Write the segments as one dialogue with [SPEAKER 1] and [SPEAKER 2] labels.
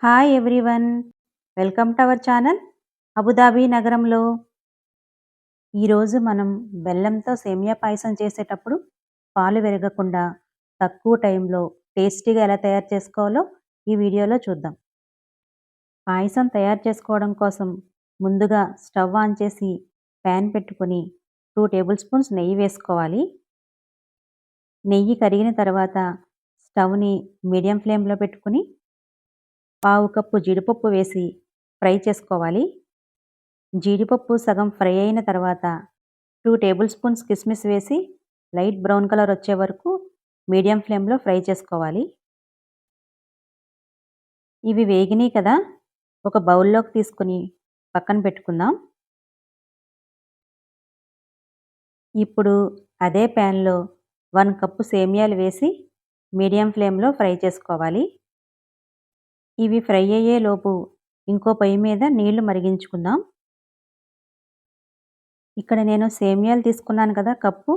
[SPEAKER 1] Hi everyone, welcome to our channel Abu Dhabi నగరంలో. ఈరోజు మనం బెల్లంతో సేమియా పాయసం చేసేటప్పుడు పాలు విరగకుండా తక్కువ టైంలో టేస్టీగా ఎలా తయారు చేసుకోవాలో ఈ వీడియోలో చూద్దాం. పాయసం తయారు చేసుకోవడం కోసం ముందుగా స్టవ్ ఆన్ చేసి ప్యాన్ పెట్టుకొని 2 టేబుల్ స్పూన్స్ నెయ్యి వేసుకోవాలి. నెయ్యి కరిగిన తర్వాత స్టవ్ని మీడియం ఫ్లేమ్లో పెట్టుకుని పావు కప్పు జీడిపప్పు వేసి ఫ్రై చేసుకోవాలి. జీడిపప్పు సగం ఫ్రై అయిన తర్వాత 2 టేబుల్ స్పూన్స్ కిస్మిస్ వేసి లైట్ బ్రౌన్ కలర్ వచ్చే వరకు మీడియం ఫ్లేమ్లో ఫ్రై చేసుకోవాలి. ఇవి వేగినాయి కదా, ఒక బౌల్లోకి తీసుకుని పక్కన పెట్టుకుందాం. ఇప్పుడు అదే ప్యాన్లో 1 కప్పు సేమియాలు వేసి మీడియం ఫ్లేమ్లో ఫ్రై చేసుకోవాలి. ఇవి ఫ్రై అయ్యేలోపు ఇంకో పొయ్యి మీద నీళ్లు మరిగించుకుందాం. ఇక్కడ నేను సేమియాలు తీసుకున్నాను కదా కప్పు,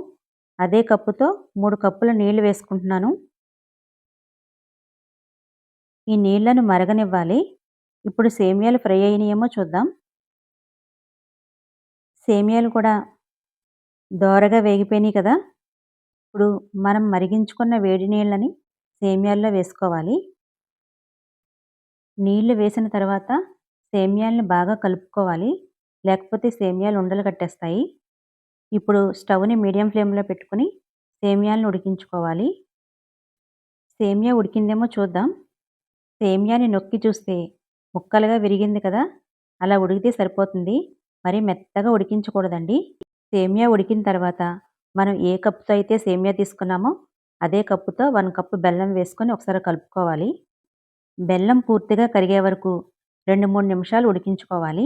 [SPEAKER 1] అదే కప్పుతో 3 కప్పుల నీళ్లు వేసుకుంటున్నాను. ఈ నీళ్లను మరగనివ్వాలి. ఇప్పుడు సేమియాలు ఫ్రై అయినాయేమో చూద్దాం. సేమియాలు కూడా దోరగా వేగిపోయినాయి కదా. ఇప్పుడు మనం మరిగించుకున్న వేడి నీళ్ళని సేమియాల్లో వేసుకోవాలి. నీళ్లు వేసిన తర్వాత సేమియాల్ని బాగా కలుపుకోవాలి, లేకపోతే సేమియాలు ఉండలు కట్టేస్తాయి. ఇప్పుడు స్టవ్ని మీడియం ఫ్లేమ్లో పెట్టుకుని సేమియాలను ఉడికించుకోవాలి. సేమియా ఉడికిందేమో చూద్దాం. సేమియాని నొక్కి చూస్తే ముక్కలుగా విరిగింది కదా, అలా ఉడికితే సరిపోతుంది. మరి మెత్తగా ఉడికించకూడదండి. సేమియా ఉడికిన తర్వాత మనం ఏ కప్పుతో అయితే సేమియా తీసుకున్నామో అదే కప్పుతో 1 కప్పు బెల్లం వేసుకొని ఒకసారి కలుపుకోవాలి. బెల్లం పూర్తిగా కరిగే వరకు 2-3 నిమిషాలు ఉడికించుకోవాలి.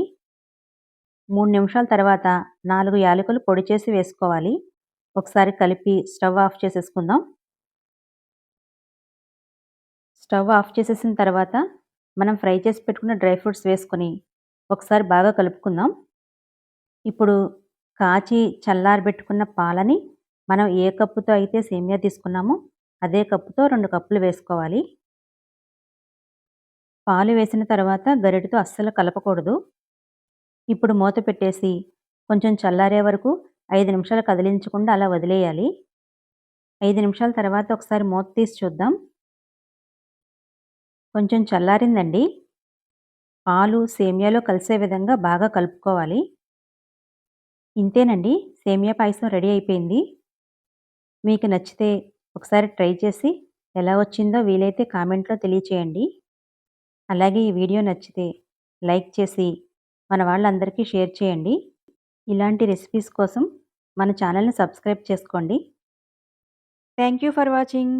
[SPEAKER 1] 3 నిమిషాల తర్వాత 4 యాలకులు పొడి చేసి వేసుకోవాలి. ఒకసారి కలిపి స్టవ్ ఆఫ్ చేసేసుకుందాం. స్టవ్ ఆఫ్ చేసేసిన తర్వాత మనం ఫ్రై చేసి పెట్టుకున్న డ్రై ఫ్రూట్స్ వేసుకొని ఒకసారి బాగా కలుపుకుందాం. ఇప్పుడు కాచి చల్లారబెట్టుకున్న పాలని మనం ఏ కప్పుతో అయితే సేమియా తీసుకున్నామో అదే కప్పుతో 2 కప్పులు వేసుకోవాలి. పాలు వేసిన తర్వాత గరిటెతో అస్సలు కలపకూడదు. ఇప్పుడు మూత పెట్టేసి కొంచెం చల్లారే వరకు 5 నిమిషాలు కదిలించకుండా అలా వదిలేయాలి. 5 నిమిషాల తర్వాత ఒకసారి మూత తీసి చూద్దాం. కొంచెం చల్లారిందండి. పాలు సేమియాలో కలిసే విధంగా బాగా కలుపుకోవాలి. ఇంతేనండి, సేమియా పాయసం రెడీ అయిపోయింది. మీకు నచ్చితే ఒకసారి ట్రై చేసి ఎలా వచ్చిందో వీలైతే కామెంట్లో తెలియచేయండి. అలాగే ఈ వీడియో నచ్చితే లైక్ చేసి మన వాళ్ళందరికీ షేర్ చేయండి. ఇలాంటి రెసిపీస్ కోసం మన ఛానల్ని సబ్స్క్రైబ్ చేసుకోండి. Thank you for watching.